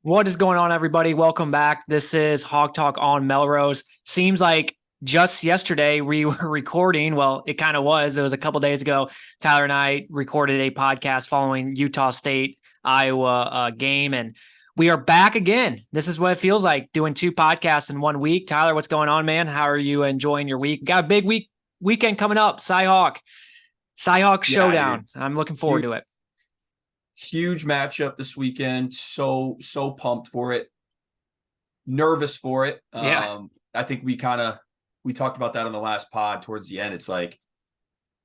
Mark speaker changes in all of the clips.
Speaker 1: What is going on, everybody? Welcome back. This is Hog Talk on Melrose. Seems like just yesterday we were recording. Well, it kind of was. It was a couple days ago. Tyler and I recorded a podcast following Utah State Iowa game, and we are back again. This is what it feels like doing two podcasts in 1 week. Tyler, what's going on, man? How are you enjoying your week? Got a big weekend coming up. Cyhawk Showdown.
Speaker 2: Dude.
Speaker 1: I'm looking forward to it.
Speaker 2: Huge matchup this weekend. So pumped for it. Nervous for it.
Speaker 1: Yeah.
Speaker 2: I think we talked about that on the last pod towards the end. It's like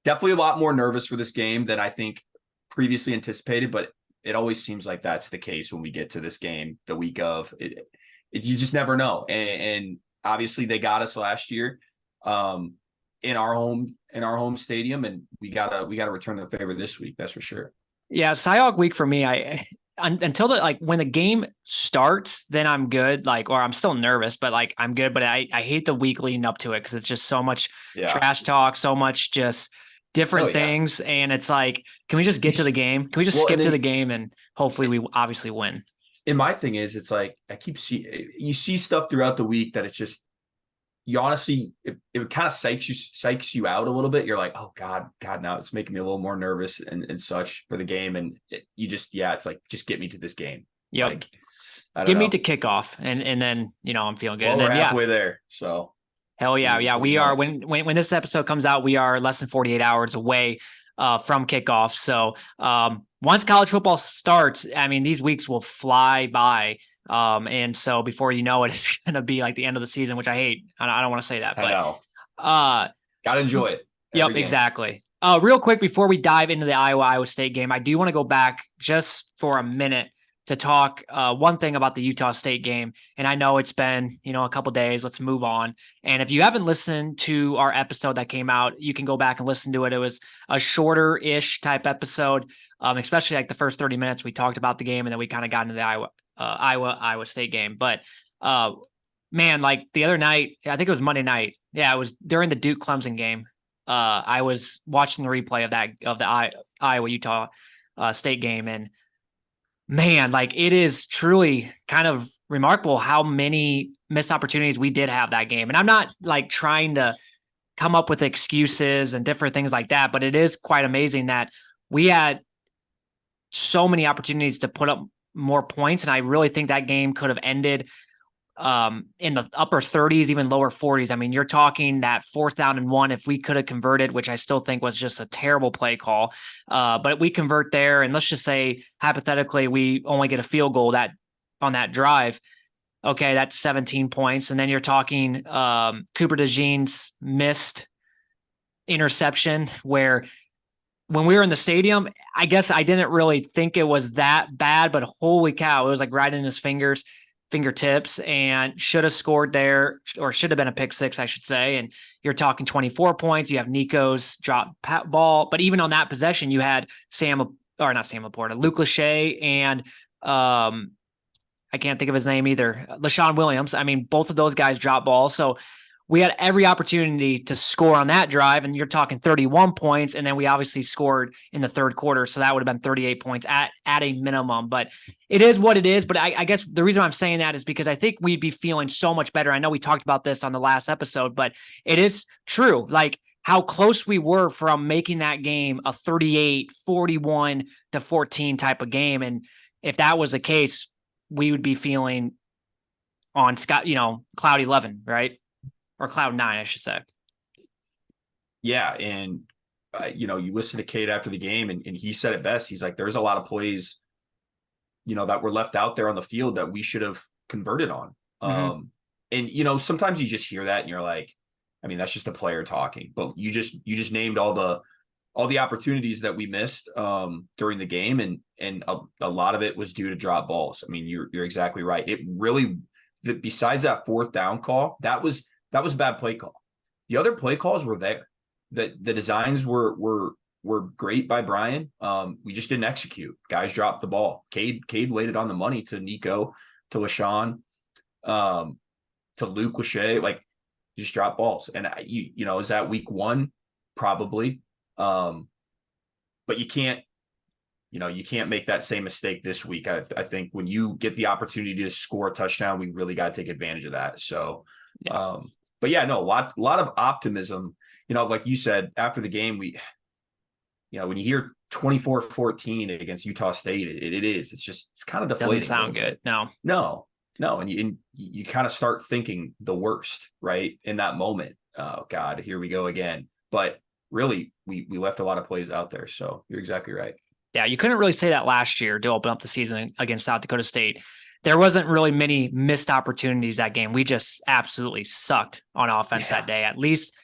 Speaker 2: definitely a lot more nervous for this game than I think previously anticipated, but it always seems like that's the case when we get to this game the week of. You just never know. And obviously they got us last year in our home stadium, and we gotta return the favor this week. That's for sure.
Speaker 1: Yeah, Cyhawk week for me, until when the game starts, then I'm good. Or I'm still nervous, but I'm good. But I hate the week leading up to it because it's just so much trash talk, so much just different things. And it's like, can we just get to the game? Can we just skip to the game and hopefully we obviously win?
Speaker 2: And my thing is, it's like you see stuff throughout the week that it's just, you honestly, it kind of psychs you out a little bit. You're like, oh God, now it's making me a little more nervous and such for the game. And it's like, just get me to this game.
Speaker 1: Yep. Get me to kickoff. And then, I'm feeling good.
Speaker 2: Well,
Speaker 1: and then,
Speaker 2: we're halfway there. So
Speaker 1: hell yeah. Yeah. We are, when this episode comes out, we are less than 48 hours away from kickoff. So once college football starts, I mean, these weeks will fly by. And so before you know it, it's going to be like the end of the season, which I hate. I don't want to say that, but
Speaker 2: I know. Gotta enjoy it.
Speaker 1: Yep, exactly. Real quick, before we dive into the Iowa State game, I do want to go back just for a minute to talk one thing about the Utah State game. And I know it's been, a couple days. Let's move on. And if you haven't listened to our episode that came out, you can go back and listen to it. It was a shorter-ish type episode, especially like the first 30 minutes we talked about the game, and then we kind of got into the Iowa State game. But man, like the other night, I think it was Monday night. Yeah, it was during the Duke Clemson game. I was watching the replay of the Iowa Utah State game, and man, it is truly kind of remarkable how many missed opportunities we did have that game. And I'm not trying to come up with excuses and different things like that, but it is quite amazing that we had so many opportunities to put up more points. And I really think that game could have ended in the upper 30s, even lower 40s. I mean, you're talking that 4th down and 1, if we could have converted, which I still think was just a terrible play call. But we convert there, and let's just say hypothetically we only get a field goal on that drive. Okay, that's 17 points. And then you're talking Cooper DeJean's missed interception, where when we were in the stadium, I guess I didn't really think it was that bad, but holy cow, it was right in his fingertips, and should have scored there, or should have been a pick six, I should say. And you're talking 24 points. You have Nico's drop ball, but even on that possession, you had Luke Lachey and I can't think of his name either, LaShawn Williams. I mean, both of those guys drop balls. So we had every opportunity to score on that drive, and you're talking 31 points, and then we obviously scored in the third quarter, so that would have been 38 points at a minimum. But it is what it is. But I guess the reason I'm saying that is because I think we'd be feeling so much better. I know we talked about this on the last episode, but it is true, how close we were from making that game a 38, 41 to 14 type of game. And if that was the case, we would be feeling on cloud 11, right? Or cloud 9, I should say.
Speaker 2: Yeah. And, you listen to Cade after the game, and he said it best. He's like, there's a lot of plays, that were left out there on the field that we should have converted on. Mm-hmm. And, sometimes you just hear that and you're like, I mean, that's just a player talking, but you just named all the opportunities that we missed during the game. And a lot of it was due to drop balls. I mean, you're exactly right. It really, besides that 4th down call, that was a bad play call. The other play calls were there. The designs were great by Brian. We just didn't execute. Guys dropped the ball. Cade laid it on the money to Nico, to LaShawn, to Luke Lachey. Just drop balls. And is that week 1? Probably. But you can't you can't make that same mistake this week. I think when you get the opportunity to score a touchdown, we really got to take advantage of that. So,
Speaker 1: Yeah.
Speaker 2: but yeah, no, a lot of optimism. Like you said, after the game, when you hear 24-14 against Utah State, it's kind of
Speaker 1: Doesn't
Speaker 2: deflating a
Speaker 1: sound
Speaker 2: little
Speaker 1: good.
Speaker 2: bit.
Speaker 1: No.
Speaker 2: No. And you kind of start thinking the worst, right? In that moment. Oh God, here we go again. But really, we left a lot of plays out there. So you're exactly right.
Speaker 1: Yeah, you couldn't really say that last year to open up the season against South Dakota State. There wasn't really many missed opportunities that game. We just absolutely sucked on offense that day. At least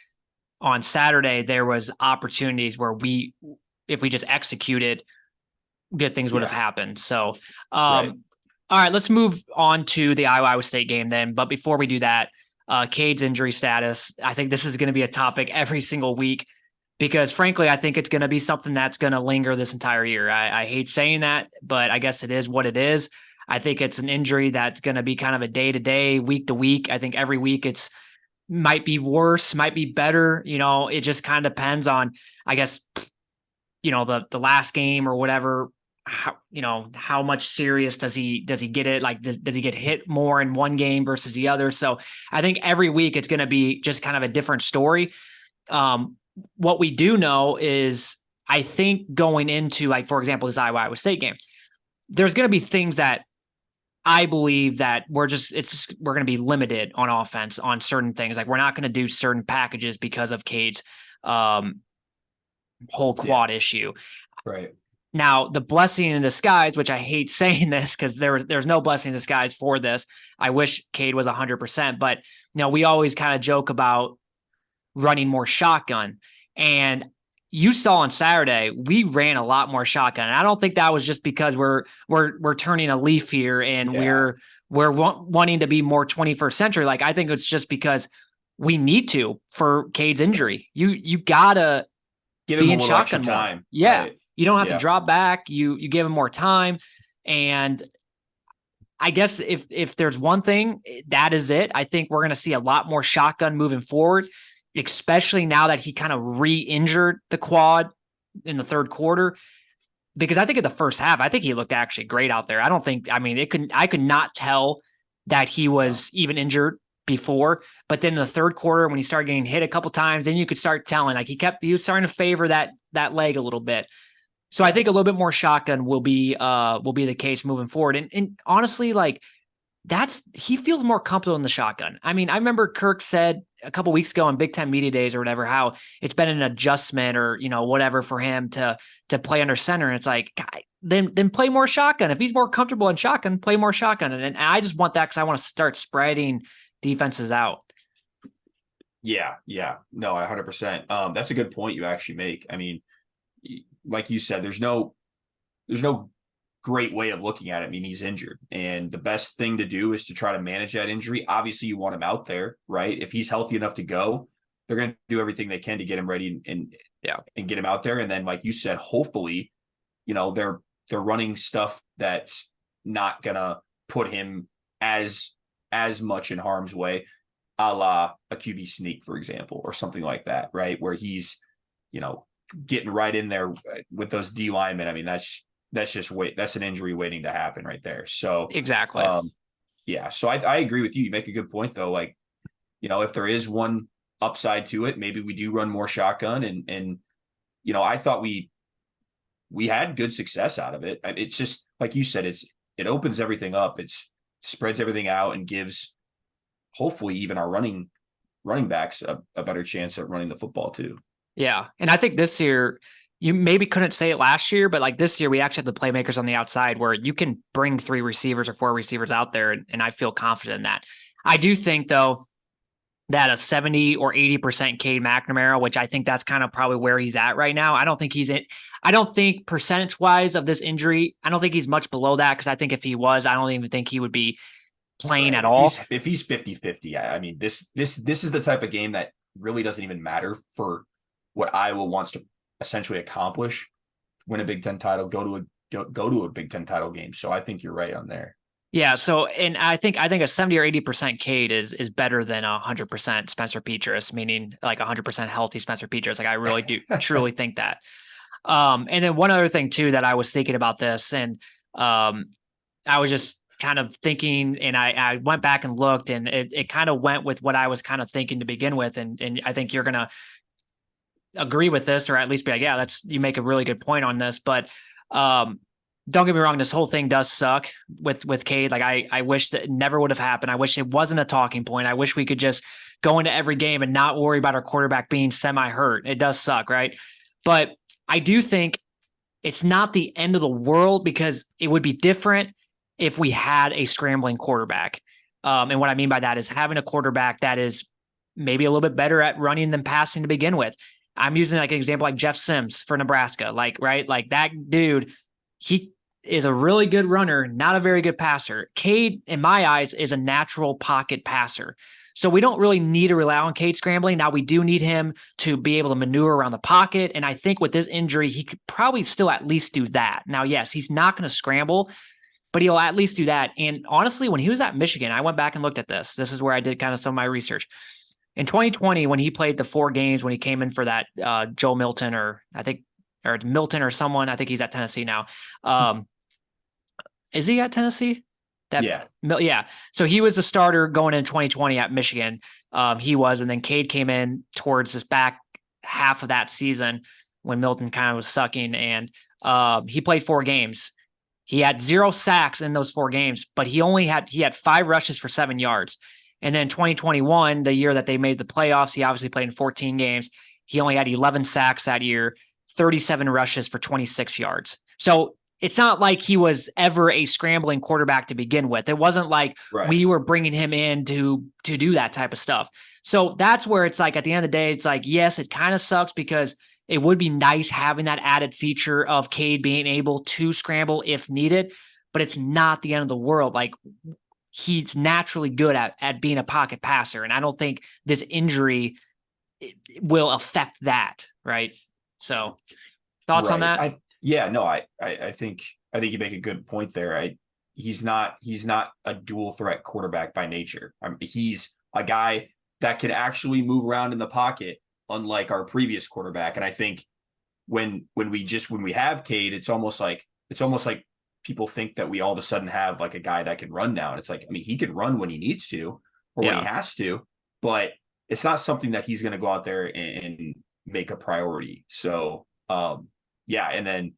Speaker 1: on Saturday, there was opportunities where if we just executed, good things would have happened. So,
Speaker 2: Right.
Speaker 1: all right, let's move on to the Iowa State game then. But before we do that, Cade's injury status. I think this is going to be a topic every single week because, frankly, I think it's going to be something that's going to linger this entire year. I hate saying that, but I guess it is what it is. I think it's an injury that's going to be kind of a day-to-day, week-to-week. I think every week it's might be worse, might be better. It just kind of depends on, I guess, the last game or whatever. How much serious does he get it? Like, does he get hit more in one game versus the other? So I think every week it's going to be just kind of a different story. What we do know is I think going into, like, for example, this Iowa State game, there's going to be things that I believe that we're going to be limited on offense on certain things. Like, we're not going to do certain packages because of Cade's whole quad issue.
Speaker 2: Right.
Speaker 1: Now, the blessing in disguise, which I hate saying this because there's no blessing in disguise for this. I wish Cade was 100%, but we always kind of joke about running more shotgun. And you saw on Saturday, we ran a lot more shotgun. And I don't think that was just because we're turning a leaf here and we're wanting to be more 21st century. Like, I think it's just because we need to for Cade's injury. You gotta
Speaker 2: give
Speaker 1: be
Speaker 2: him
Speaker 1: in
Speaker 2: more
Speaker 1: shotgun
Speaker 2: extra
Speaker 1: more.
Speaker 2: time.
Speaker 1: Yeah.
Speaker 2: Right.
Speaker 1: You don't have to drop back. You give him more time. And I guess if there's one thing, that is it. I think we're going to see a lot more shotgun moving forward, especially now that he kind of re-injured the quad in the third quarter. Because I think in the first half, I think he looked actually great out there. I could not tell that he was even injured before, but then in the third quarter, when he started getting hit a couple times, then you could start telling, like, he was starting to favor that leg a little bit. So I think a little bit more shotgun will be the case moving forward. And honestly, like, he feels more comfortable in the shotgun. I mean, I remember Kirk said a couple weeks ago on Big Ten Media Days or whatever, how it's been an adjustment or, whatever for him to play under center. And it's like, God, then play more shotgun. If he's more comfortable in shotgun, play more shotgun. And I just want that because I want to start spreading defenses out.
Speaker 2: Yeah. No, 100%. That's a good point you actually make. I mean, like you said, there's no great way of looking at it. I mean, he's injured, and the best thing to do is to try to manage that injury. Obviously, you want him out there, right? If he's healthy enough to go, they're going to do everything they can to get him ready and get him out there. And then, like you said, hopefully, they're running stuff that's not going to put him as much in harm's way, a la a QB sneak, for example, or something like that, right? Where he's, getting right in there with those D linemen. I mean, that's an injury waiting to happen right there. So
Speaker 1: exactly.
Speaker 2: So I agree with you. You make a good point though. Like, if there is one upside to it, maybe we do run more shotgun and I thought we had good success out of it. It's just, like you said, it opens everything up. It spreads everything out and gives hopefully even our running backs a better chance at running the football too.
Speaker 1: Yeah. And I think this year, you maybe couldn't say it last year, but like this year, we actually have the playmakers on the outside where you can bring 3 receivers or 4 receivers out there. And I feel confident in that. I do think, though, that a 70 or 80% Cade McNamara, which I think that's kind of probably where he's at right now. I don't think percentage wise of this injury, I don't think he's much below that. Cause I think if he was, I don't even think he would be playing at all.
Speaker 2: If he's 50-50, I mean, this is the type of game that really doesn't even matter for what Iowa wants to essentially accomplish: win a Big Ten title, go to a Big Ten title game. So I think you're right on there.
Speaker 1: Yeah. So, and I think a 70 or 80% Cade is better than 100% Spencer Petras, meaning like 100% healthy Spencer Petras. Like, I really do truly think that. And then one other thing too that I was thinking about this, and I was just kind of thinking, and I went back and looked, and it kind of went with what I was kind of thinking to begin with, and I think you're gonna agree with this, or at least be like, yeah, you make a really good point on this. But don't get me wrong, this whole thing does suck with Cade. Like I wish that it never would have happened. I wish it wasn't a talking point. I wish we could just go into every game and not worry about our quarterback being semi-hurt. It does suck, right? But I do think it's not the end of the world, because it would be different if we had a scrambling quarterback. And what I mean by that is having a quarterback that is maybe a little bit better at running than passing to begin with. I'm using like an example like Jeff Sims for Nebraska, right? Like that dude, he is a really good runner, not a very good passer. Cade, in my eyes, is a natural pocket passer. So we don't really need to rely on Cade scrambling. Now we do need him to be able to maneuver around the pocket. And I think with this injury, he could probably still at least do that. Now, yes, he's not going to scramble, but he'll at least do that. And honestly, when he was at Michigan, I went back and looked at this. This is where I did kind of some of my research. In 2020, when he played the 4 games, when he came in for that Joe Milton, or Milton or someone, I think he's at Tennessee now. Is he at Tennessee? Yeah. So he was the starter going in 2020 at Michigan. He was, and then Cade came in towards this back half of that season when Milton kind of was sucking, and he played 4 games. He had 0 sacks in those 4 games, but he had 5 rushes for 7 yards. And then 2021, the year that they made the playoffs, he obviously played in 14 games. He only had 11 sacks that year, 37 rushes for 26 yards. So it's not like he was ever a scrambling quarterback to begin with. It wasn't like we were bringing him in to do that type of stuff. So that's where it's like, at the end of the day, it's like, yes, it kind of sucks, because it would be nice having that added feature of Cade being able to scramble if needed, but it's not the end of the world. Like, he's naturally good at being a pocket passer. And I don't think this injury will affect that. Right. So thoughts on that?
Speaker 2: I think you make a good point there. He's not a dual threat quarterback by nature. He's a guy that can actually move around in the pocket, unlike our previous quarterback. And I think when we have Cade, it's almost like people think that we all of a sudden have like a guy that can run now. And it's like, I mean, he can run when he needs to, or when he has to, but it's not something that he's going to go out there and make a priority. So, and then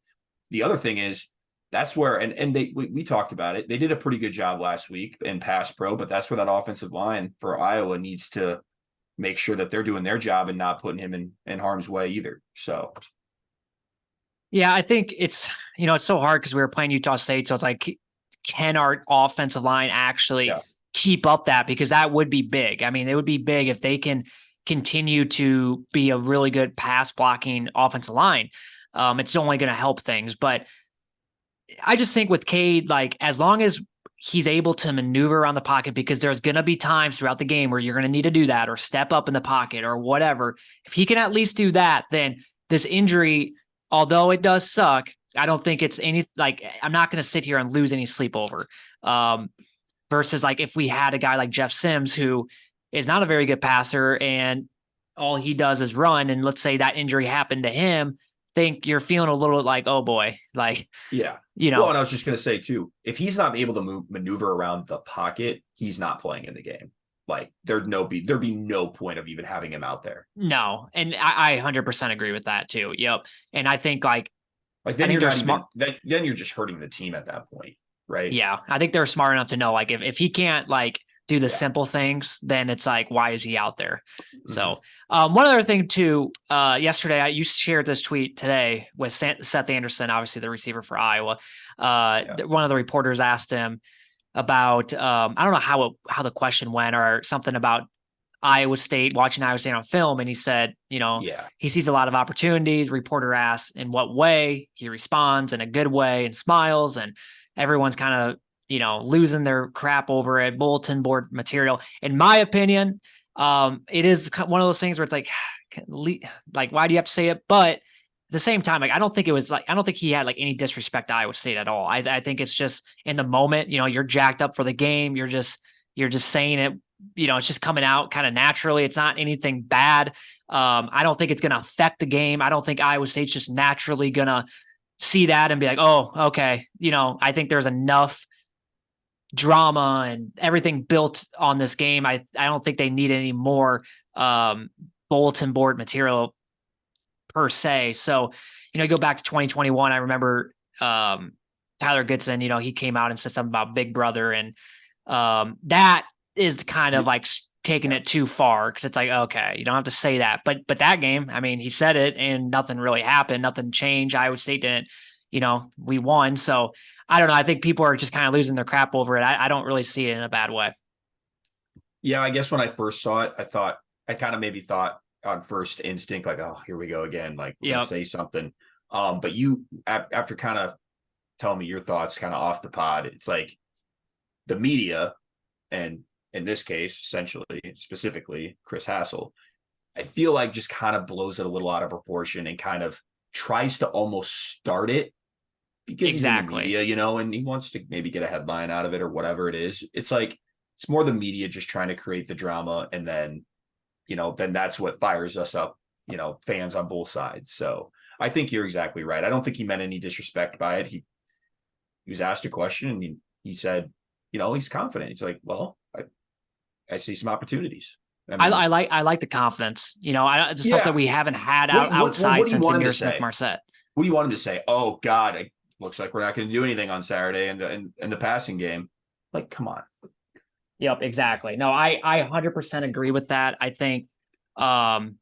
Speaker 2: the other thing is, that's where, and we talked about it. They did a pretty good job last week in pass pro, but that's where that offensive line for Iowa needs to make sure that they're doing their job and not putting him in harm's way either. So.
Speaker 1: Yeah, I think it's so hard because we were playing Utah State. So it's like, can our offensive line actually keep up that? Because that would be big. I mean, it would be big if they can continue to be a really good pass blocking offensive line. It's only going to help things. But I just think with Cade, like, as long as he's able to maneuver around the pocket, because there's going to be times throughout the game where you're going to need to do that, or step up in the pocket or whatever. If he can at least do that, then this injury, although it does suck, I don't think it's I'm not going to sit here and lose any sleep over. Versus like if we had a guy like Jeff Sims, who is not a very good passer and all he does is run, and let's say that injury happened to him, think you're feeling a little like, oh boy, like,
Speaker 2: Well, and I was just going to say too, if he's not able to maneuver around the pocket, he's not playing in the game. Like, there'd be no point of even having him out there.
Speaker 1: No. And I 100% agree with that too. Yep. And I think
Speaker 2: then you're smart. Then you're just hurting the team at that point. Right.
Speaker 1: Yeah. I think they're smart enough to know, like, if he can't like do the simple things, then it's like, why is he out there? Mm-hmm. So one other thing too, yesterday, you shared this tweet today with Seth Anderson, obviously the receiver for Iowa. One of the reporters asked him about, I don't know how the question went, or something about watching Iowa State on film. And he said, he sees a lot of opportunities. Reporter asks in what way. He responds in a good way and smiles, and everyone's kind of, losing their crap over it. Bulletin board material. In my opinion, it is one of those things where it's like, why do you have to say it? But at the same time, like, I don't think he had like any disrespect to Iowa State at all. I think it's just in the moment, you're jacked up for the game. You're just saying it it's just coming out kind of naturally. It's not anything bad. I don't think it's going to affect the game. I don't think Iowa State's just naturally going to see that and be like, oh, okay. I think there's enough drama and everything built on this game. I don't think they need any more bulletin board material per se. So, go back to 2021. I remember Tyler Goodson, he came out and said something about Big Brother, and that is kind of like taking it too far, because it's like, okay, you don't have to say that. But that game, I mean, he said it and nothing really happened. Nothing changed. Iowa State didn't, we won. So I don't know. I think people are just kind of losing their crap over it. I don't really see it in a bad way.
Speaker 2: Yeah, I guess when I first saw it, I kind of maybe thought on first instinct, like, oh, here we go again. Like, we're gonna say something. But you, after kind of telling me your thoughts kind of off the pod, it's like the media, and in this case, essentially, specifically Chris Hassel, I feel like just kind of blows it a little out of proportion and kind of tries to almost start it because he's in the media, and he wants to maybe get a headline out of it or whatever it is. It's like, it's more the media just trying to create the drama, and then, then that's what fires us up, fans on both sides. So I think you're exactly right. I don't think he meant any disrespect by it. He was asked a question, and he said, he's confident. He's like, well, I see some opportunities.
Speaker 1: I like the confidence. Just something we haven't had outside since Amir Smith-Marset.
Speaker 2: What do you want him to say? Oh God, it looks like we're not going to do anything on Saturday in the passing game. Like, come on.
Speaker 1: Yep, exactly. No, I 100% agree with that. I think,
Speaker 2: Collin,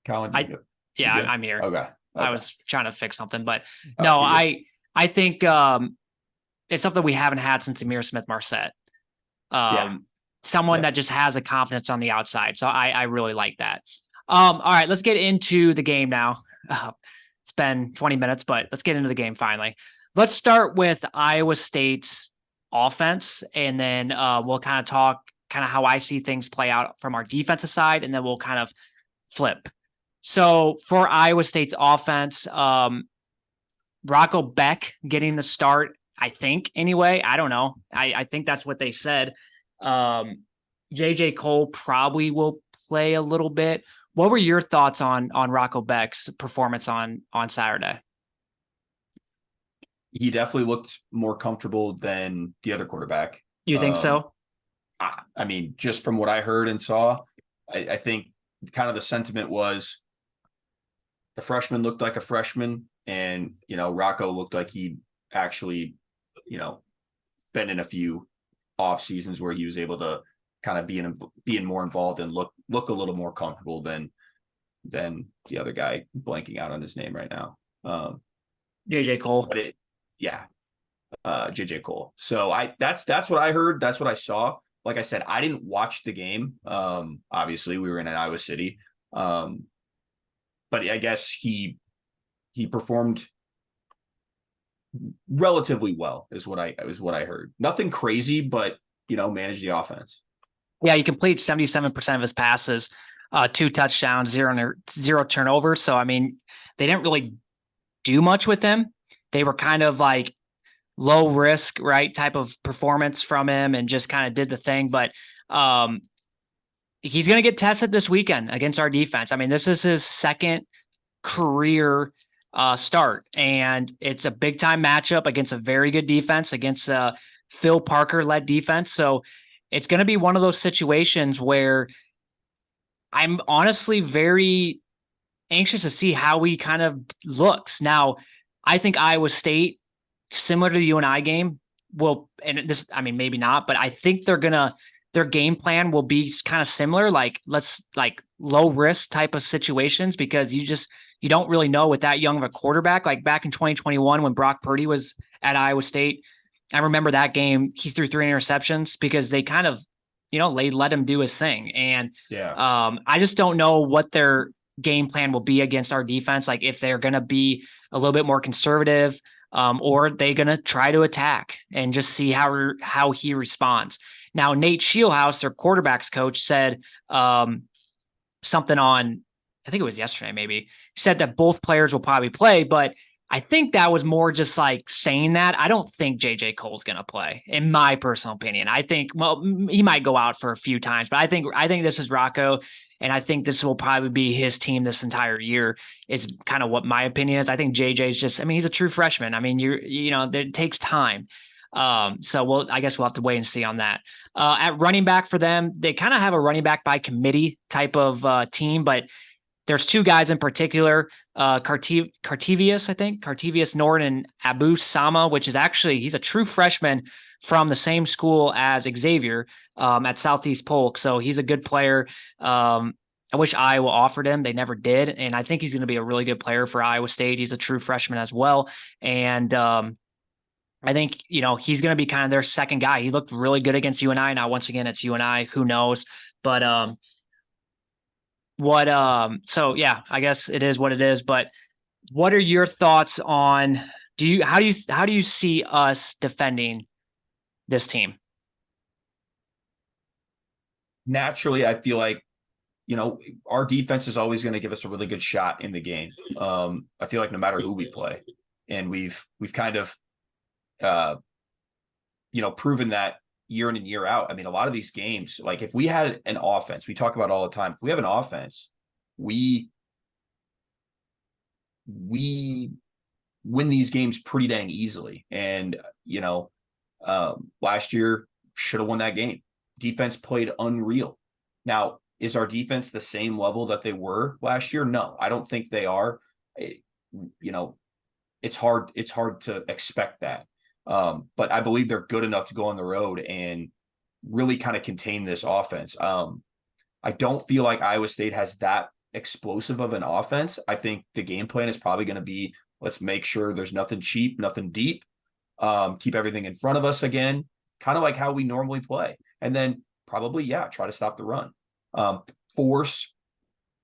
Speaker 1: I'm here.
Speaker 2: Okay.
Speaker 1: I was trying to fix something, but no, I think it's something we haven't had since Amir Smith-Marset. Someone that just has a confidence on the outside. So I really like that. All right, let's get into the game now. It's been 20 minutes, but let's get into the game finally. Let's start with Iowa State's offense, and then we'll kind of talk how I see things play out from our defensive side, and then we'll kind of flip. So for Iowa State's offense, Rocco Beck getting the start, I think, anyway. I don't know. I think that's what they said. JJ Cole probably will play a little bit. What were your thoughts on Rocco Beck's performance on Saturday?
Speaker 2: He definitely looked more comfortable than the other quarterback.
Speaker 1: You think so?
Speaker 2: I mean, just from what I heard and saw, I think kind of the sentiment was the freshman looked like a freshman, and, Rocco looked like he actually, been in a few off seasons where he was able to kind of being more involved and look a little more comfortable than the other guy, blanking out on his name right now.
Speaker 1: JJ Cole.
Speaker 2: But JJ Cole. So that's what I heard. That's what I saw. Like I said, I didn't watch the game. Obviously we were in Iowa City. But I guess he performed relatively well is what I heard. Nothing crazy, but manage the offense.
Speaker 1: Yeah, he completes 77% of his passes, 2 touchdowns, zero turnovers. So I mean, they didn't really do much with him. They were kind of like low risk, right, type of performance from him, and just kind of did the thing. But he's going to get tested this weekend against our defense. I mean, this is his second career start, and it's a big time matchup against a very good defense, against a Phil Parker led defense. So it's going to be one of those situations where I'm honestly very anxious to see how he kind of looks. Now, I think Iowa State, similar to the UNI game, will, and this, I mean, maybe not, but I think their game plan will be kind of similar, like low risk type of situations, because you don't really know with that young of a quarterback. Like back in 2021 when Brock Purdy was at Iowa State, I remember that game, he threw 3 interceptions because they kind of, they let him do his thing. And I just don't know what their game plan will be against our defense. Like if they're going to be a little bit more conservative, or they going to try to attack and just see how he responds. Now, Nate Shieldhouse, their quarterbacks coach, said something on, I think it was yesterday, maybe. He said that both players will probably play, but I think that was more just like saying that. I don't think JJ Cole's going to play, in my personal opinion. I think, well, he might go out for a few times, but I think this is Rocco, and I think this will probably be his team this entire year. Is kind of what my opinion is. I think JJ's just, I mean, he's a true freshman. I mean, it takes time. So I guess we'll have to wait and see on that. At running back for them, they kind of have a running back by committee type of team, but there's two guys in particular, Cartevius, I think, Cartevius Norton and Abu Sama, which is actually, he's a true freshman from the same school as Xavier at Southeast Polk. So he's a good player. I wish Iowa offered him. They never did. And I think he's going to be a really good player for Iowa State. He's a true freshman as well. And I think, he's going to be kind of their second guy. He looked really good against UNI. Now, once again, it's UNI. Who knows? But so yeah, I guess it is what it is, but what are your thoughts on, how do you see us defending this team?
Speaker 2: Naturally, I feel like, our defense is always going to give us a really good shot in the game. I feel like no matter who we play, and we've kind of, proven that year in and year out. I mean, a lot of these games, like if we had an offense, we talk about all the time, if we have an offense, we win these games pretty dang easily. And, last year should have won that game. Defense played unreal. Now, is our defense the same level that they were last year? No, I don't think they are. It's hard to expect that. But I believe they're good enough to go on the road and really kind of contain this offense. I don't feel like Iowa State has that explosive of an offense. I think the game plan is probably going to be, let's make sure there's nothing cheap, nothing deep, keep everything in front of us again, kind of like how we normally play. And then probably, try to stop the run. Force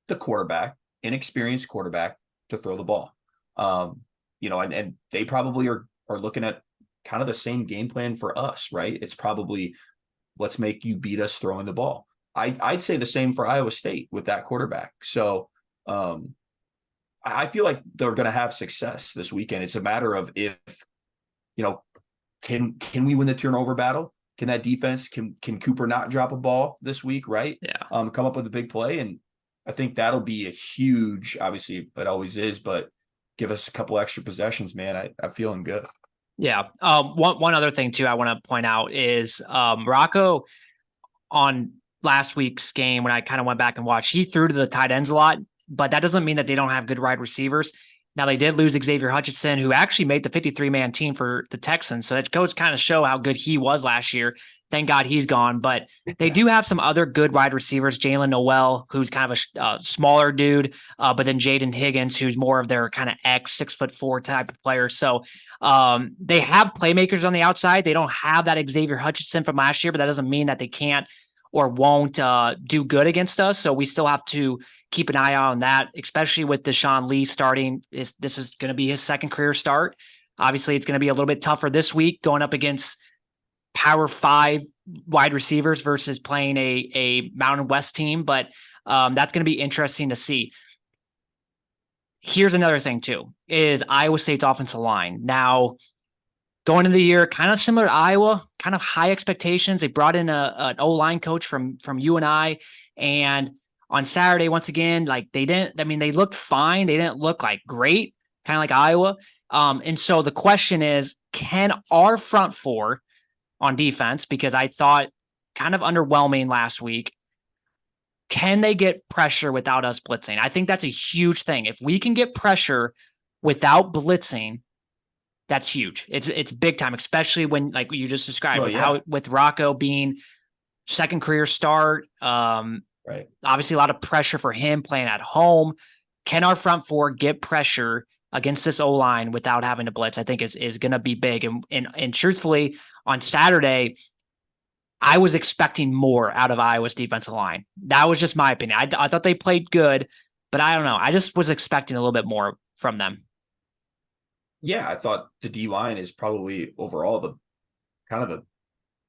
Speaker 2: the quarterback, inexperienced quarterback, to throw the ball. And they probably are looking at kind of the same game plan for us, right? It's probably, let's make you beat us throwing the ball. I'd say the same for Iowa State with that quarterback. So I feel like they're going to have success this weekend. It's a matter of if, can we win the turnover battle? Can that defense, can Cooper not drop a ball this week, right?
Speaker 1: Yeah.
Speaker 2: Come up with a big play. And I think that'll be a huge, obviously it always is, but give us a couple extra possessions, man. I'm feeling good.
Speaker 1: Yeah. One other thing too I want to point out is Rocco on last week's game, when I kind of went back and watched, he threw to the tight ends a lot, but that doesn't mean that they don't have good wide receivers. Now, they did lose Xavier Hutchinson, who actually made the 53-man team for the Texans. So that goes kind of show how good he was last year. Thank God he's gone. But they do have some other good wide receivers. Jalen Noel, who's kind of a smaller dude, but then Jaden Higgins, who's more of their kind of 6'4" type of player. So they have playmakers on the outside. They don't have that Xavier Hutchinson from last year, but that doesn't mean that they can't or won't do good against us. So we still have to keep an eye on that, especially with Deshaun Lee starting. This is going to be his second career start. Obviously, it's going to be a little bit tougher this week going up against Power 5 wide receivers versus playing a Mountain West team, but that's going to be interesting to see. Here's another thing too, is Iowa State's offensive line. Now, going into the year, kind of similar to Iowa, kind of high expectations. They brought in an O-line coach from UNI, and on Saturday, once again, like they looked fine. They didn't look like great, kind of like Iowa. And so the question is, can our front four on defense, because I thought kind of underwhelming last week, can they get pressure without us blitzing? I think that's a huge thing. If we can get pressure without blitzing, that's huge. It's big time, especially when, like you just described, with Rocco being second career start.
Speaker 2: Right.
Speaker 1: Obviously, a lot of pressure for him playing at home. Can our front four get pressure against this O-line without having to blitz? I think is going to be big. And truthfully, on Saturday, I was expecting more out of Iowa's defensive line. That was just my opinion. I thought they played good, but I don't know. I just was expecting a little bit more from them.
Speaker 2: Yeah, I thought the D line is probably overall the kind of the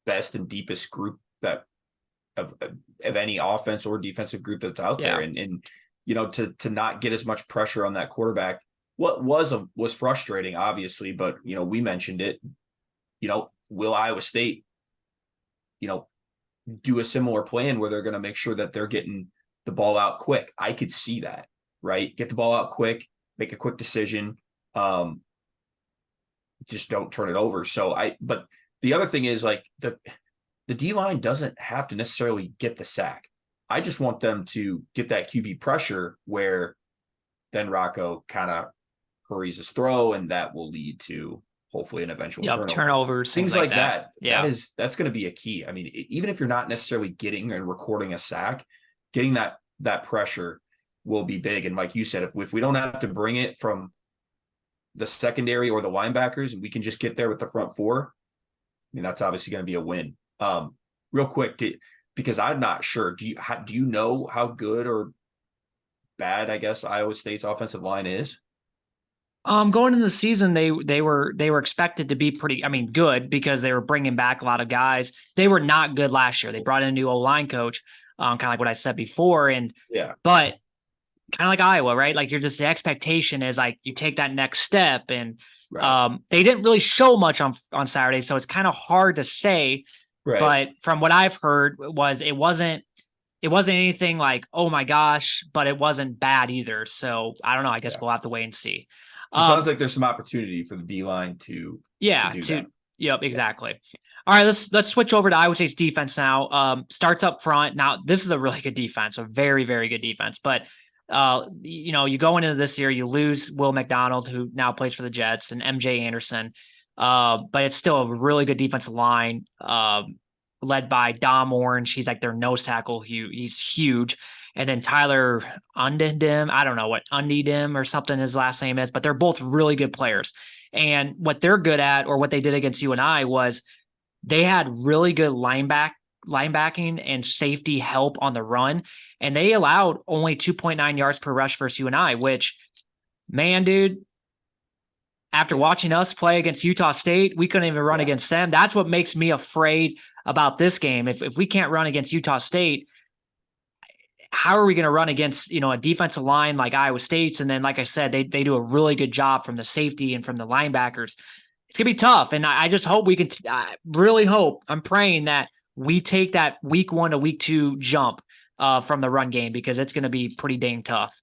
Speaker 2: best and deepest group that of any offense or defensive group that's out there. And to not get as much pressure on that quarterback, what was frustrating, obviously, but we mentioned it. Will Iowa State, you know, do a similar plan where they're going to make sure that they're getting the ball out quick? I could see that, right? Get the ball out quick, make a quick decision. Just don't turn it over. But the other thing is like the D line doesn't have to necessarily get the sack. I just want them to get that QB pressure where then Rocco kind of hurries his throw, and that will lead to hopefully an eventual
Speaker 1: turnovers,
Speaker 2: things like that.
Speaker 1: Yeah,
Speaker 2: that's going to be a key. I mean, even if you're not necessarily getting and recording a sack, getting that pressure will be big. And like you said, if we don't have to bring it from the secondary or the linebackers, and we can just get there with the front four, I mean, that's obviously going to be a win. Real quick, because I'm not sure. Do you know how good or bad, I guess, Iowa State's offensive line is?
Speaker 1: Going into the season, they were expected to be pretty, I mean, good, because they were bringing back a lot of guys. They were not good last year. They brought in a new O-line coach, kind of like what I said before. But kind of like Iowa, right? Like the expectation is like you take that next step, and
Speaker 2: Right.
Speaker 1: they didn't really show much on Saturday, so it's kind of hard to say.
Speaker 2: Right.
Speaker 1: But from what I've heard, it wasn't anything like, oh my gosh, but it wasn't bad either. So I don't know. I guess we'll have to wait and see.
Speaker 2: So it sounds like there's some opportunity for the D line to do that.
Speaker 1: Yep, exactly. Yeah. All right, let's switch over to Iowa State's defense now. Starts up front. Now, this is a really good defense, a very, very good defense. But you go into this year, you lose Will McDonald, who now plays for the Jets, and MJ Anderson. But it's still a really good defensive line, led by Dom Orange. He's like their nose tackle. He's huge. And then Tyler Undidim, I don't know what Undidim or something his last name is, but they're both really good players. And what they're good at, or what they did against UNI, was they had really good linebacking and safety help on the run. And they allowed only 2.9 yards per rush versus UNI, which, man, dude, after watching us play against Utah State, we couldn't even run against them. That's what makes me afraid about this game. If we can't run against Utah State, how are we going to run against, a defensive line like Iowa State's? And then, like I said, they do a really good job from the safety and from the linebackers. It's going to be tough. And I just hope we can, I really hope, I'm praying that we take that week 1 to week 2 jump from the run game, because it's going to be pretty dang tough.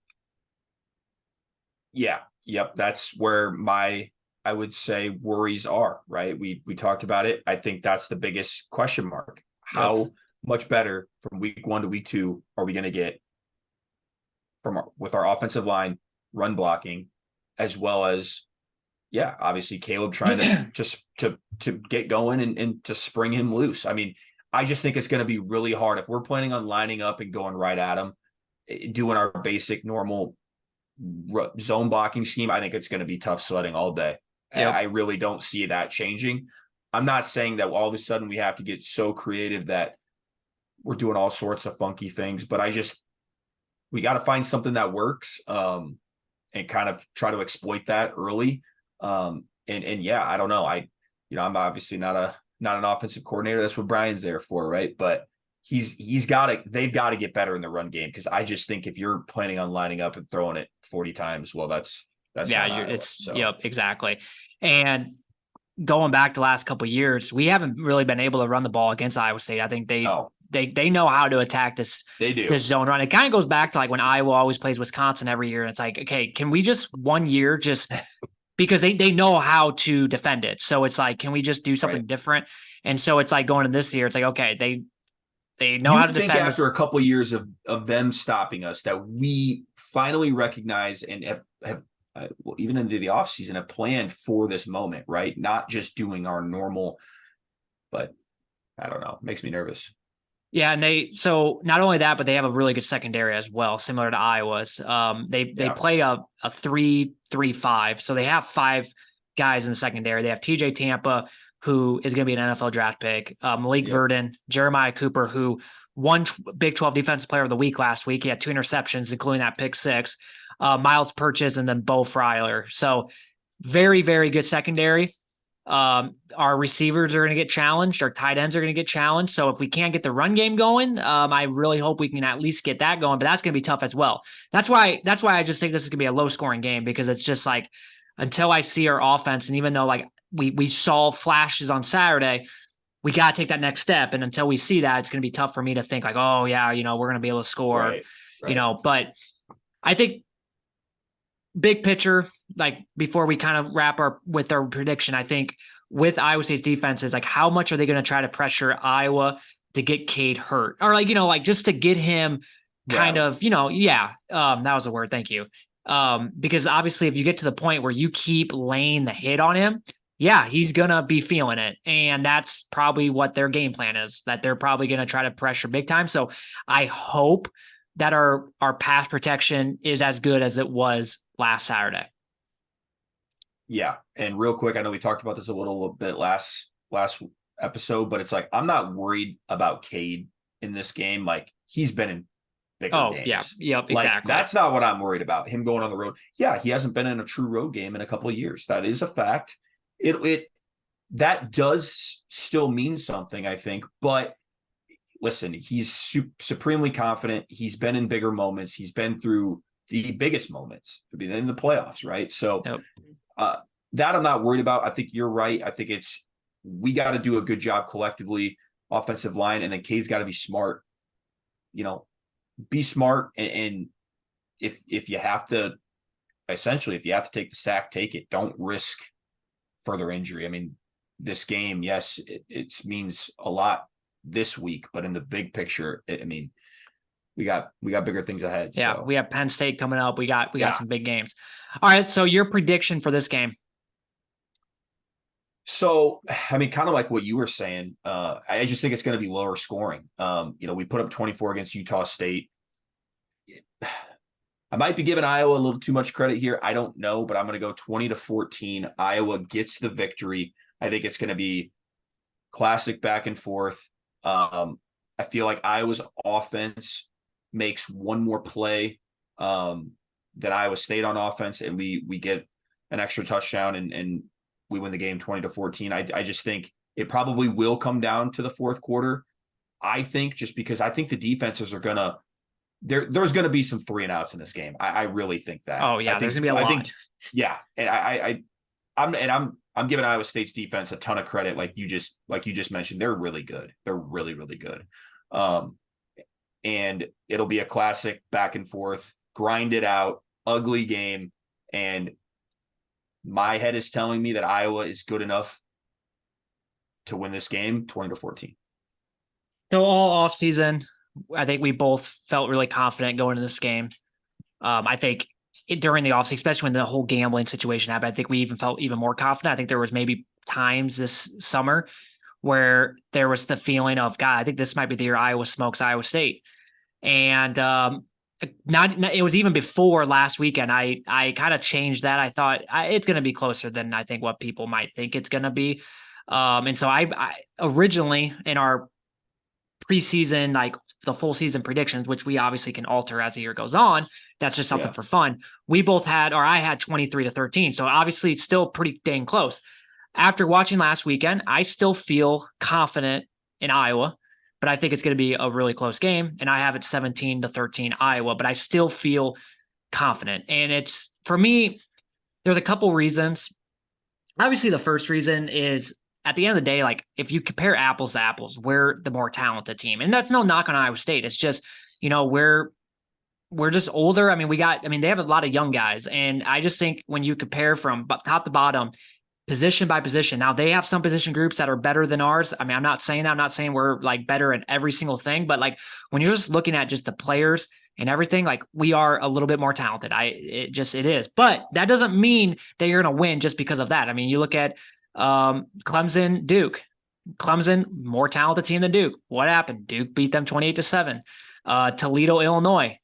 Speaker 2: Yeah. Yep. That's where I would say worries are, right? We talked about it. I think that's the biggest question mark. How much better from week 1 to week 2 are we going to get with our offensive line, run blocking, as well as, obviously Caleb trying to get going and to spring him loose. I mean, I just think it's going to be really hard if we're planning on lining up and going right at him, doing our basic normal zone blocking scheme. I think it's going to be tough sledding all day. Yep. I really don't see that changing. I'm not saying that all of a sudden we have to get so creative that we're doing all sorts of funky things, but we got to find something that works, and kind of try to exploit that early. I don't know. I'm obviously not an offensive coordinator. That's what Brian's there for, right? But they've got to get better in the run game, because I just think if you're planning on lining up and throwing it 40 times, well, that's
Speaker 1: yep, exactly. And going back the last couple of years, we haven't really been able to run the ball against Iowa State. I think they know how to attack this zone run. It kind of goes back to like when Iowa always plays Wisconsin every year. And it's like, okay, can we just one year because they know how to defend it. So it's like, can we just do something different? And so it's like going to this year, it's like, okay, they know how to defend.
Speaker 2: After a couple of years of them stopping us, that we finally recognize and have even into the offseason, have planned for this moment, right? Not just doing our normal, but I don't know, it makes me nervous.
Speaker 1: Yeah, and so not only that, but they have a really good secondary as well, similar to Iowa's. They play a 3-3-5, so they have 5 guys in the secondary. They have TJ Tampa, who is going to be an NFL draft pick, Malik Verdon, Jeremiah Cooper, who won Big 12 Defensive Player of the Week last week. He had 2 interceptions, including that pick 6. Miles Purchase, and then Bo Freiler. So very, very good secondary. Our receivers are going to get challenged. Our tight ends are going to get challenged. So if we can't get the run game going, I really hope we can at least get that going. But that's going to be tough as well. That's why I just think this is going to be a low scoring game, because it's just like, until I see our offense, and even though like we saw flashes on Saturday, we got to take that next step. And until we see that, it's going to be tough for me to think like, oh yeah, we're going to be able to score,
Speaker 2: Right.
Speaker 1: But I think big picture, like before we kind of wrap with our prediction, I think with Iowa State's defense is like, how much are they going to try to pressure Iowa to get Cade hurt, or like just to get him kind
Speaker 2: Rattled.
Speaker 1: of, that was the word. Thank you. Because obviously if you get to the point where you keep laying the hit on him, yeah, he's going to be feeling it. And that's probably what their game plan is, that they're probably going to try to pressure big time. So I hope that our pass protection is as good as it was last Saturday.
Speaker 2: Yeah. And real quick, I know we talked about this a little bit last episode, but it's like, I'm not worried about Cade in this game. Like, he's been in bigger games.
Speaker 1: Yeah. Yep.
Speaker 2: Like,
Speaker 1: Exactly.
Speaker 2: that's not what I'm worried about. Him going on the road. Yeah, he hasn't been in a true road game in a couple of years. That is a fact. That does still mean something, I think. But listen, he's supremely confident. He's been in bigger moments. He's been through the biggest moments to be in the playoffs, right? So that I'm not worried about. I think you're right. I think we got to do a good job collectively, offensive line, and then Cade's got to be smart. Be smart, and if you have to, essentially, if you have to take the sack, take it. Don't risk further injury. I mean, this game, yes, it means a lot this week, but in the big picture, we got bigger things ahead.
Speaker 1: Yeah,
Speaker 2: so.
Speaker 1: we have Penn State coming up. We got some big games. All right, so your prediction for this game?
Speaker 2: So, kind of like what you were saying, I just think it's going to be lower scoring. We put up 24 against Utah State. I might be giving Iowa a little too much credit here. I don't know, but I'm going to go 20-14. Iowa gets the victory. I think it's going to be classic back and forth. I feel like Iowa's offense makes one more play than Iowa State on offense, and we get an extra touchdown and we win the game 20-14. I just think it probably will come down to the fourth quarter. I think, just because I think the defenses are gonna there's gonna be some 3 and outs in this game. I really think that.
Speaker 1: Oh yeah, there's gonna be a lot.
Speaker 2: Yeah, and I'm giving Iowa State's defense a ton of credit. Like you just mentioned, they're really good. They're really, really good. And it'll be a classic back and forth, grind it out, ugly game. And my head is telling me that Iowa is good enough to win this game 20-14.
Speaker 1: So all offseason, I think we both felt really confident going into this game. I think during the offseason, especially when the whole gambling situation happened, I think we even felt even more confident. I think there was maybe times this summer where there was the feeling of, God, I think this might be the year Iowa smokes Iowa State. And it was even before last weekend. I kind of changed that. I thought it's going to be closer than I think what people might think it's going to be. And so I originally in our preseason, like the full season predictions, which we obviously can alter as the year goes on. That's just something for fun. We both had, or I had 23-13. So obviously it's still pretty dang close. After watching last weekend, I still feel confident in Iowa, but I think it's going to be a really close game. And I have it 17-13 Iowa, but I still feel confident. And it's, for me, there's a couple reasons. Obviously, the first reason is, at the end of the day, like if you compare apples to apples, we're the more talented team. And that's no knock on Iowa State. It's just, we're just older. I mean, they have a lot of young guys. And I just think when you compare from top to bottom, position by position, now they have some position groups that are better than ours. I mean, I'm not saying that. I'm not saying we're like better at every single thing, but like when you're just looking at just the players and everything, like we are a little bit more talented. It is. But that doesn't mean that you're going to win just because of that. I mean, you look at Clemson, Duke. Clemson, more talented team than Duke. What happened? Duke beat them 28-7. Toledo, Illinois.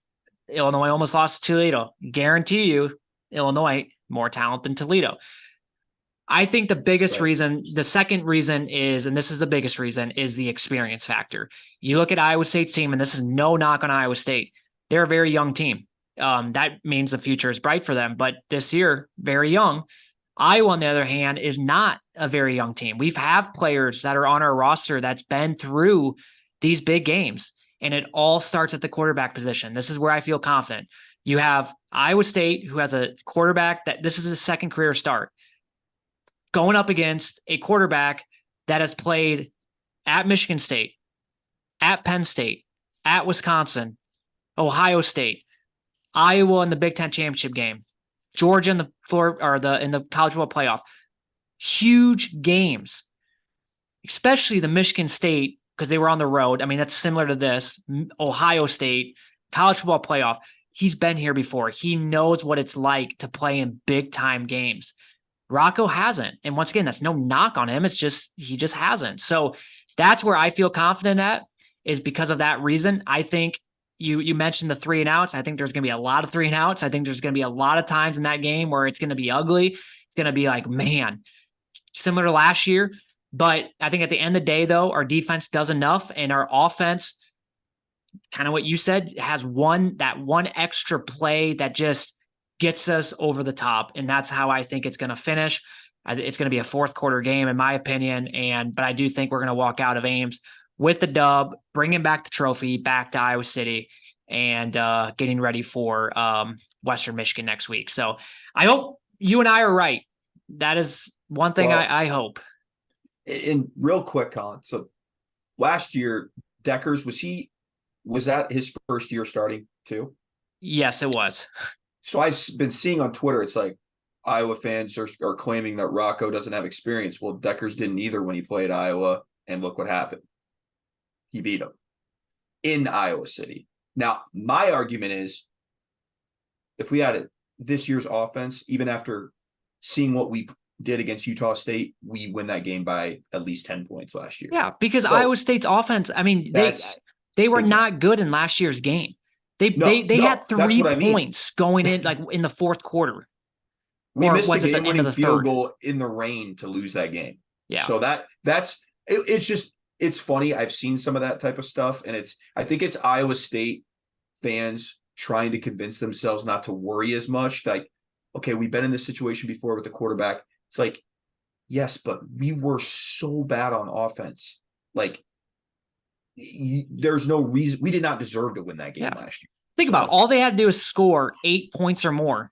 Speaker 1: Illinois almost lost to Toledo. Guarantee you, Illinois, more talent than Toledo. I think the biggest reason, the second reason is, and this is the biggest reason, is the experience factor. You look at Iowa State's team, and this is no knock on Iowa State. They're a very young team. That means the future is bright for them. But this year, very young. Iowa, on the other hand, is not a very young team. We've have players that are on our roster that's been through these big games, and it all starts at the quarterback position. This is where I feel confident. You have Iowa State, who has a quarterback that this is his second career start, going up against a quarterback that has played at Michigan State, at Penn State, at Wisconsin, Ohio State, Iowa in the Big Ten championship game, Georgia in the floor or in the college football playoff. Huge games, especially the Michigan State, because they were on the road. I mean, that's similar to this. Ohio State, college football playoff. He's been here before. He knows what it's like to play in big time games. Rocco hasn't. And once again, that's no knock on him. It's just, he just hasn't. So that's where I feel confident at, is because of that reason. I think you mentioned the 3 and outs. I think there's going to be a lot of 3 and outs. I think there's going to be a lot of times in that game where it's going to be ugly. It's going to be like, man, similar to last year. But I think at the end of the day, though, our defense does enough, and our offense, kind of what you said, has that one extra play that just gets us over the top. And that's how I think it's going to finish. It's going to be a fourth quarter game, in my opinion. But I do think we're going to walk out of Ames with the dub, bringing back the trophy back to Iowa City, and getting ready for Western Michigan next week. So I hope you and I are right. That is one thing I hope.
Speaker 2: And real quick, Collin. So last year, Deckers, was that his first year starting too?
Speaker 1: Yes, it was.
Speaker 2: So I've been seeing on Twitter, it's like Iowa fans are claiming that Rocco doesn't have experience. Well, Deckers didn't either when he played Iowa, and look what happened. He beat him in Iowa City. Now, my argument is, if we had this year's offense, even after seeing what we did against Utah State, we win that game by at least 10 points last year.
Speaker 1: Yeah, because Iowa State's offense, I mean, they were not good in last year's game. They had 3 points going in, like in the fourth quarter.
Speaker 2: We missed a game-winning field goal in the rain to lose that game.
Speaker 1: Yeah.
Speaker 2: So it's funny. I've seen some of that type of stuff, and I think it's Iowa State fans trying to convince themselves not to worry as much. Like, okay, we've been in this situation before with the quarterback. It's like, yes, but we were so bad on offense. Like, there's no reason. We did not deserve to win that game last year.
Speaker 1: Think about it. All they had to do is score 8 points or more.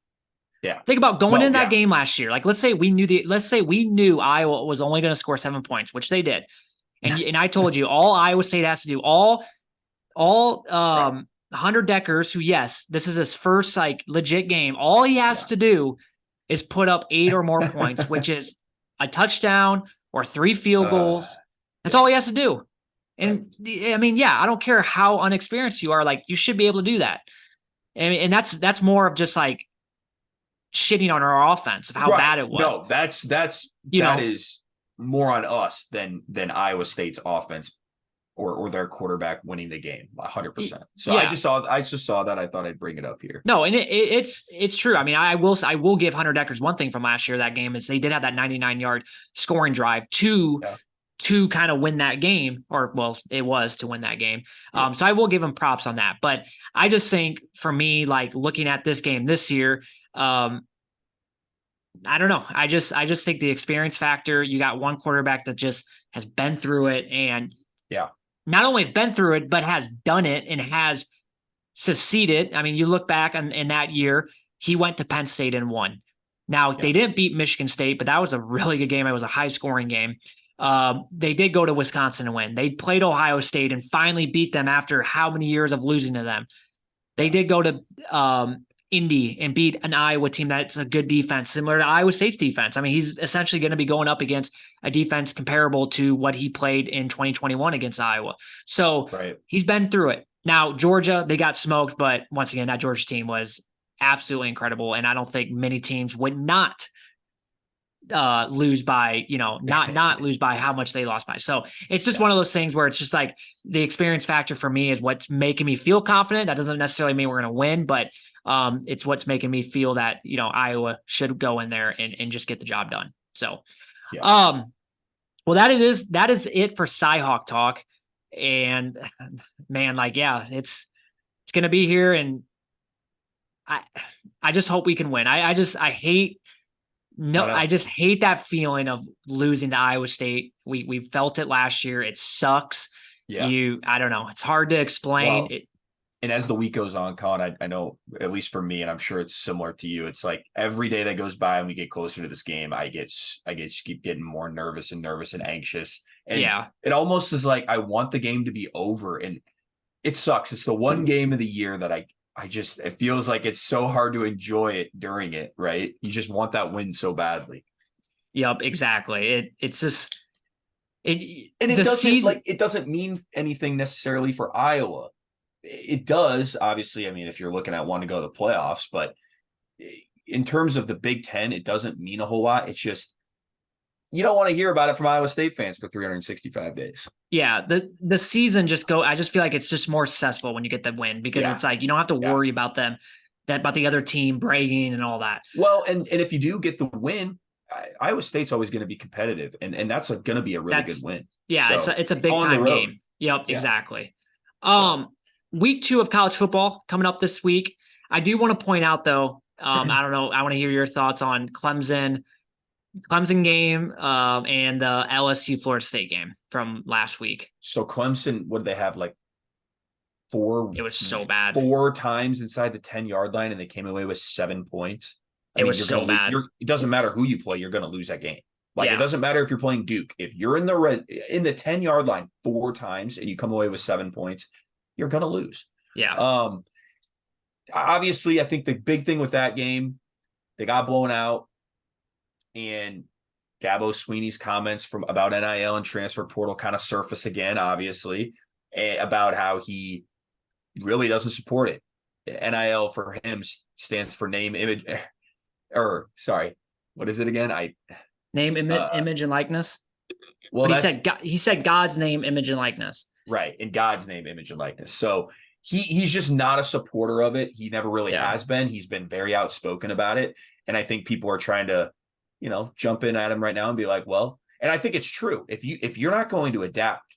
Speaker 2: Yeah.
Speaker 1: Think about going in that game last year. Like, let's say we knew Iowa was only going to score 7 points, which they did. And I told you, all Iowa State has to do, all Hunter Deckers, who, yes, this is his first like legit game. All he has to do is put up 8 or more points, which is a touchdown or 3 field goals. That's all he has to do. And I mean, I don't care how unexperienced you are. Like, you should be able to do that. And that's more of just like shitting on our offense of how bad it was.
Speaker 2: No, that is more on us than Iowa State's offense or their quarterback winning the game 100%. So I just saw that. I thought I'd bring it up here.
Speaker 1: No, and it's true. I mean, I will give Hunter Deckers one thing from last year. That game is they did have that 99-yard scoring drive to kind of win that game, or well, it was to win that game. So I will give him props on that. But I just think, for me, like, looking at this game this year, I don't know. I just think the experience factor, you got one quarterback that just has been through it, and not only has been through it, but has done it and has succeeded. I mean, you look back in that year, he went to Penn State and won. Now, they didn't beat Michigan State, but that was a really good game. It was a high scoring game. They did go to Wisconsin and win. They played Ohio State and finally beat them after how many years of losing to them. They did go to Indy and beat an Iowa team that's a good defense, similar to Iowa State's defense. I mean, he's essentially going to be going up against a defense comparable to what he played in 2021 against Iowa. So he's been through it. Now, Georgia, they got smoked, but once again, that Georgia team was absolutely incredible. And I don't think many teams would not lose by, not lose by how much they lost by. So it's just one of those things where it's just like the experience factor for me is what's making me feel confident. That doesn't necessarily mean we're going to win, but it's what's making me feel that, Iowa should go in there and just get the job done. So, well, that is it for Cyhawk talk. And man, it's going to be here. And I just hope we can win. I hate No,
Speaker 2: I
Speaker 1: I
Speaker 2: know.
Speaker 1: just hate that feeling of losing to Iowa State. We felt it last year. It sucks.
Speaker 2: Yeah.
Speaker 1: I don't know. It's hard to explain.
Speaker 2: Well, and as the week goes on, Colin, I know at least for me, and I'm sure it's similar to you. It's like every day that goes by and we get closer to this game, I keep getting more nervous and anxious, and
Speaker 1: Yeah.
Speaker 2: it almost is like I want the game to be over, and it sucks. It's the one game of the year that I just it feels like it's so hard to enjoy it during it, right? You just want that win so badly.
Speaker 1: Yep, exactly. It's just
Speaker 2: And
Speaker 1: the season.
Speaker 2: it doesn't mean anything necessarily for Iowa. It does, obviously. I mean, if you're looking at wanting to go to the playoffs, but in terms of the Big Ten, it doesn't mean a whole lot. It's just you don't want to hear about it from Iowa State fans for 365 days.
Speaker 1: Yeah, the season just go. I just feel like it's just more successful when you get the win because
Speaker 2: Yeah,
Speaker 1: it's like you don't have to
Speaker 2: yeah.
Speaker 1: worry about about the other team bragging and all that.
Speaker 2: Well, and if you do get the win, Iowa State's always going to be competitive, and that's going to be a really good
Speaker 1: That's
Speaker 2: win.
Speaker 1: yeah,
Speaker 2: So
Speaker 1: it's a big
Speaker 2: on the
Speaker 1: time
Speaker 2: road,
Speaker 1: game. Yep,
Speaker 2: yeah.
Speaker 1: exactly.
Speaker 2: So
Speaker 1: Week 2 of college football coming up this week. I do want to point out though, I don't know, I want to hear your thoughts on Clemson game, and the LSU Florida State game from last week.
Speaker 2: so Clemson, what did they have like
Speaker 1: It was so bad.
Speaker 2: four times inside the 10-yard line, and they came away with 7 points. I
Speaker 1: It
Speaker 2: mean,
Speaker 1: was
Speaker 2: you're
Speaker 1: so
Speaker 2: going to lose.
Speaker 1: bad.
Speaker 2: It doesn't matter who you play, you're going to lose that game. Like
Speaker 1: Yeah.
Speaker 2: it doesn't matter if you're playing Duke. If you're in the 10-yard line 4 times and you come away with 7 points, you're going to lose.
Speaker 1: Yeah.
Speaker 2: Obviously, I think the big thing with that game, they got blown out, and Dabo Sweeney's comments about NIL and transfer portal kind of surface again, obviously, about how he really doesn't support it. NIL for him stands for name, image, or sorry, what is it again?
Speaker 1: Name, image, and likeness.
Speaker 2: Well,
Speaker 1: but he said God's name, image, and likeness.
Speaker 2: Right, in God's name, image, and likeness. So he's just not a supporter of it. He never really has been. He's been very outspoken about it, and I think people are trying to, jump in at him right now and be like, well, and I think it's true. If you're not going to adapt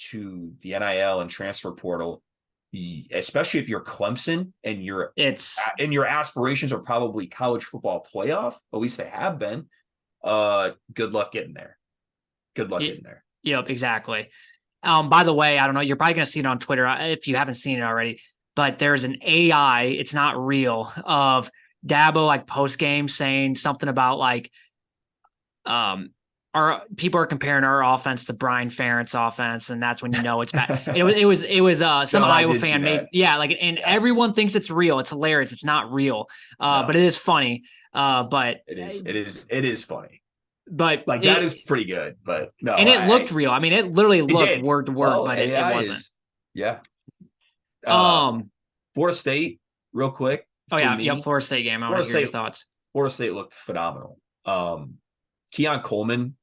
Speaker 2: to the NIL and transfer portal, especially if you're Clemson and your aspirations are probably college football playoff, at least they have been. Good luck getting there. Getting there.
Speaker 1: Yep, exactly. By the way, I don't know, you're probably going to see it on Twitter if you haven't seen it already, but there's an AI, it's not real, of Dabo like post game saying something about like, our people are comparing our offense to Brian Ferentz offense, and that's when you know it's bad. It was some Iowa fan made, everyone thinks it's real. It's hilarious. It's not real, but it is funny. But
Speaker 2: it is funny.
Speaker 1: But
Speaker 2: like that is pretty good, but no,
Speaker 1: and it looked real. I mean, it literally looked word to word, but it wasn't.
Speaker 2: Florida State, real quick.
Speaker 1: Oh yeah, Florida State game. I want to hear your thoughts.
Speaker 2: Florida State looked phenomenal. Keon Coleman,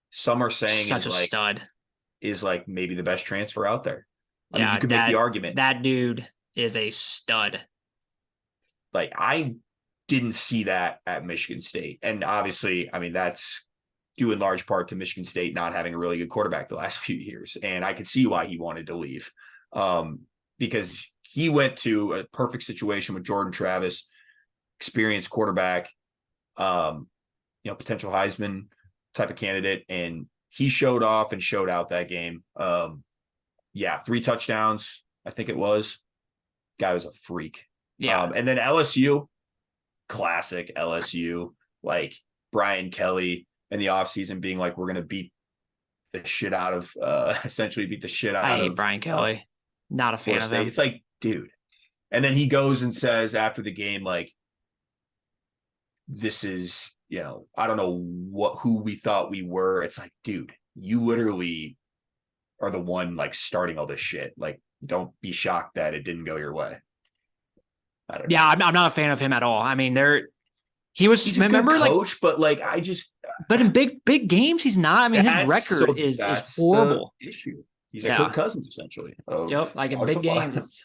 Speaker 2: some are saying
Speaker 1: such a stud.
Speaker 2: Is like maybe the best transfer out there. I mean, you could
Speaker 1: make
Speaker 2: the argument.
Speaker 1: That dude is a stud.
Speaker 2: Like I didn't see that at Michigan State. And obviously, I mean, that's due in large part to Michigan State not having a really good quarterback the last few years. And I could see why he wanted to leave, because he went to a perfect situation with Jordan Travis, experienced quarterback, potential Heisman type of candidate. And he showed off and showed out that game. 3 touchdowns, I think it was. Guy was a freak.
Speaker 1: Yeah.
Speaker 2: And then LSU, classic LSU, like Brian Kelly in the offseason being like, we're going to beat the shit out of I hate
Speaker 1: Brian Kelly. Not a fan of him.
Speaker 2: It's like, dude. And then he goes and says after the game, like, this is, I don't know who we thought we were. It's like, dude, you literally are the one like starting all this shit. Like, don't be shocked that it didn't go your way. I don't know.
Speaker 1: I'm not a fan of him at all. I mean, he's
Speaker 2: a good coach, but like
Speaker 1: but in big games, he's not. I mean, his record is horrible.
Speaker 2: Issue. He's like Kirk Cousins essentially.
Speaker 1: Like in big games.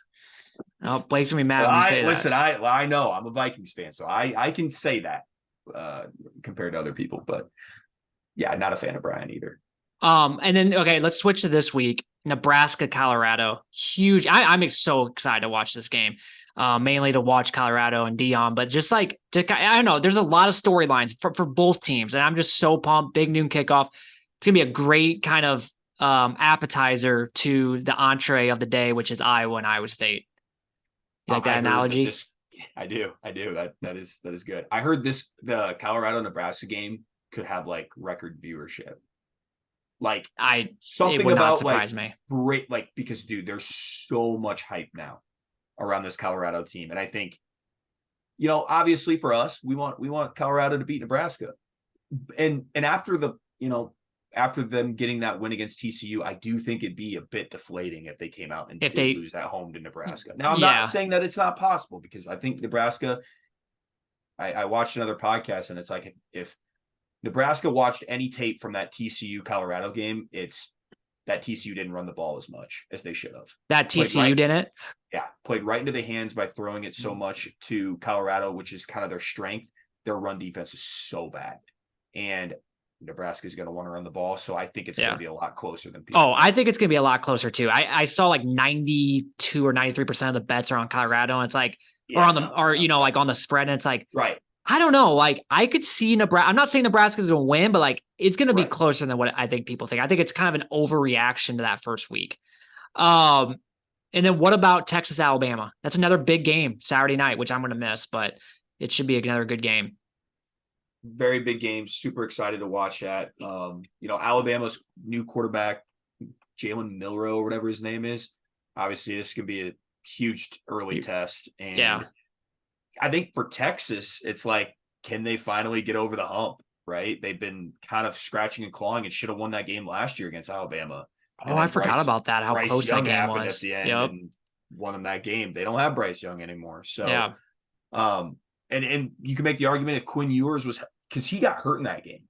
Speaker 1: Blake's gonna be mad when you say that.
Speaker 2: Listen, I know I'm a Vikings fan, so I can say that compared to other people, but not a fan of Brian either.
Speaker 1: And then let's switch to this week. Nebraska, Colorado, huge. I'm so excited to watch this game. mainly to watch Colorado and Dion. But just like, I don't know, there's a lot of storylines for both teams. And I'm just so pumped. Big noon kickoff. It's going to be a great kind of appetizer to the entree of the day, which is Iowa and Iowa State. You like that analogy?
Speaker 2: I do. That is good. I heard the Colorado Nebraska game could have like record viewership. Like something
Speaker 1: it would
Speaker 2: about
Speaker 1: not surprise
Speaker 2: like
Speaker 1: me.
Speaker 2: great, like, because dude, there's so much hype now around this Colorado team. And I think, obviously for us, we want Colorado to beat Nebraska. And after after them getting that win against TCU, I do think it'd be a bit deflating if they came out and did lose at home to Nebraska. Now, I'm not saying that it's not possible, because I think Nebraska, I watched another podcast, and it's like, if Nebraska watched any tape from that TCU Colorado game, it's that TCU didn't run the ball as much as they should have.
Speaker 1: That TCU didn't?
Speaker 2: Yeah, played right into the hands by throwing it so much to Colorado, which is kind of their strength. Their run defense is so bad. And Nebraska is going to want to run the ball. So I think it's going to be a lot closer than people.
Speaker 1: Oh, I think it's going to be a lot closer too. I saw like 92 or 93% of the bets are on Colorado. And it's like, like on the spread. And it's like,
Speaker 2: right.
Speaker 1: I don't know. Like, I could see Nebraska. I'm not saying Nebraska's going to win, but like, it's going to be closer than what I think people think. I think it's kind of an overreaction to that first week. And then what about Texas, Alabama? That's another big game Saturday night, which I'm going to miss, but it should be another good game.
Speaker 2: Very big game. Super excited to watch that. Alabama's new quarterback, Jalen Milroe, or whatever his name is. Obviously, this could be a huge early test. And I think for Texas, it's like, can they finally get over the hump, right? They've been kind of scratching and clawing and should have won that game last year against Alabama.
Speaker 1: Oh, I forgot about that, how close that game was.
Speaker 2: At the end and won them that game. They don't have Bryce Young anymore. So, and you can make the argument if Quinn Ewers was, because he got hurt in that game.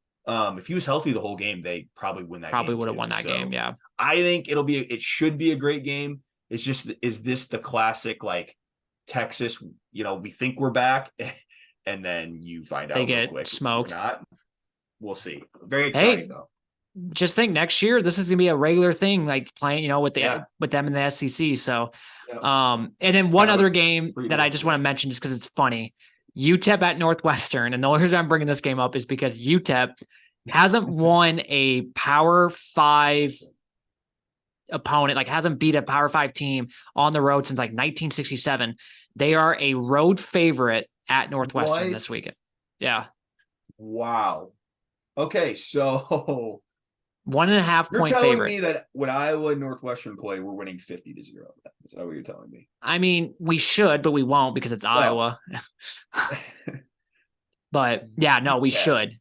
Speaker 2: If he was healthy the whole game, they probably win that game.
Speaker 1: Probably would have won that game, yeah.
Speaker 2: I think it should be a great game. It's just, is this the classic, like, Texas, we think we're back, and then you find out
Speaker 1: they get smoked.
Speaker 2: Not. We'll see. Very exciting though.
Speaker 1: Just think next year this is gonna be a regular thing, like playing, with them in the SEC. So, and then one other game that I just want to mention, just because it's funny, UTEP at Northwestern, and the only reason I'm bringing this game up is because UTEP hasn't won a Power 5 opponent, like hasn't beat a Power 5 team on the road since like 1967. They are a road favorite at Northwestern this weekend. Yeah.
Speaker 2: Wow. Okay, so
Speaker 1: 1.5 point favorite.
Speaker 2: You're telling me that when Iowa and Northwestern play, we're winning 50-0. Is that what you're telling me?
Speaker 1: I mean, we should, but we won't because it's Iowa. But yeah, no, we should.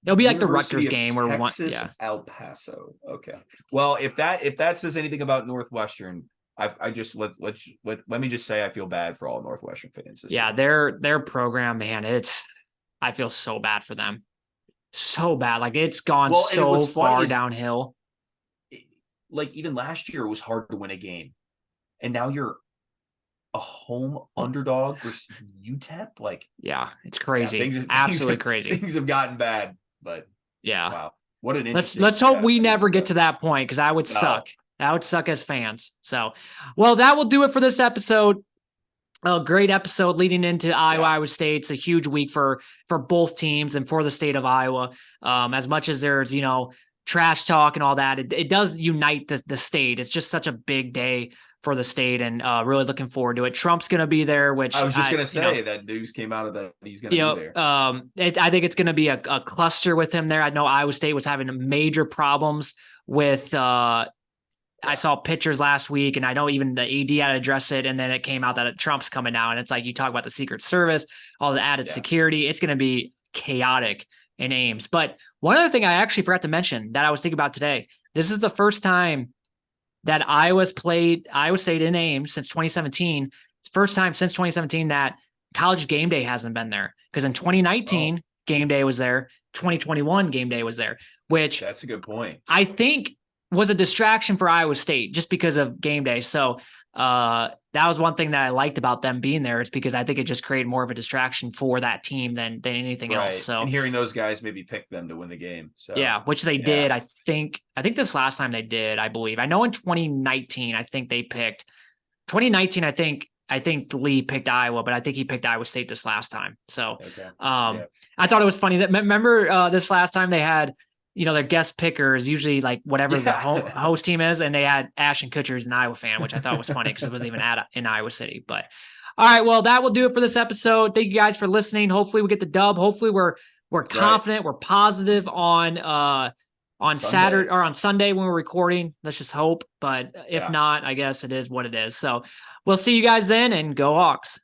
Speaker 1: It'll be like the Rutgers game where we want. Yeah.
Speaker 2: El Paso. Okay. Well, if that says anything about Northwestern, I just let me just say I feel bad for all Northwestern fans.
Speaker 1: Yeah, their program, man, I feel so bad for them. So bad. Like, it's gone so far downhill.
Speaker 2: Like, even last year it was hard to win a game. And now you're a home underdog versus UTEP. Like,
Speaker 1: yeah, it's crazy. Absolutely crazy.
Speaker 2: Things have gotten bad, but
Speaker 1: yeah.
Speaker 2: Wow. What an interesting.
Speaker 1: Let's hope we never get to that point, because that would suck. That would suck as fans. So, well, that will do it for this episode. A great episode leading into Iowa State. It's a huge week for both teams and for the state of Iowa. As much as there's, trash talk and all that, it does unite the state. It's just such a big day for the state, and really looking forward to it. Trump's going to be there, which
Speaker 2: I was just going to say that news came out of that. He's going to be there.
Speaker 1: I think it's going to be a cluster with him there. I know Iowa State was having major problems with, I saw pictures last week, and I know even the AD had to address it. And then it came out that Trump's coming now, and it's like, you talk about the Secret Service, all the added security. It's going to be chaotic in Ames. But one other thing I actually forgot to mention that I was thinking about today, this is the first time that Iowa's played Iowa State in Ames since 2017. First time since 2017 that College game day hasn't been there, because in 2019 game day was there, 2021 game day was there, which
Speaker 2: that's a good point.
Speaker 1: I think was a distraction for Iowa State just because of game day. So that was one thing that I liked about them being there. It's because I think it just created more of a distraction for that team than anything else. So,
Speaker 2: and hearing those guys maybe pick them to win the game. So
Speaker 1: yeah, which they did. I think this last time they did, I believe. I know in 2019, I think they picked 2019. I think I think Lee picked Iowa, but I think he picked Iowa State this last time. So
Speaker 2: Okay.
Speaker 1: I thought it was funny that remember this last time they had, their guest pickers, usually like whatever the host team is, and they had Ashton Kutcher as an Iowa fan, which I thought was funny because it wasn't even in Iowa City. But all right, well, that will do it for this episode. Thank you guys for listening. Hopefully we get the dub. Hopefully we're confident, we're positive on Saturday or on Sunday when we're recording. Let's just hope. But if not, I guess it is what it is. So we'll see you guys then, and go Hawks.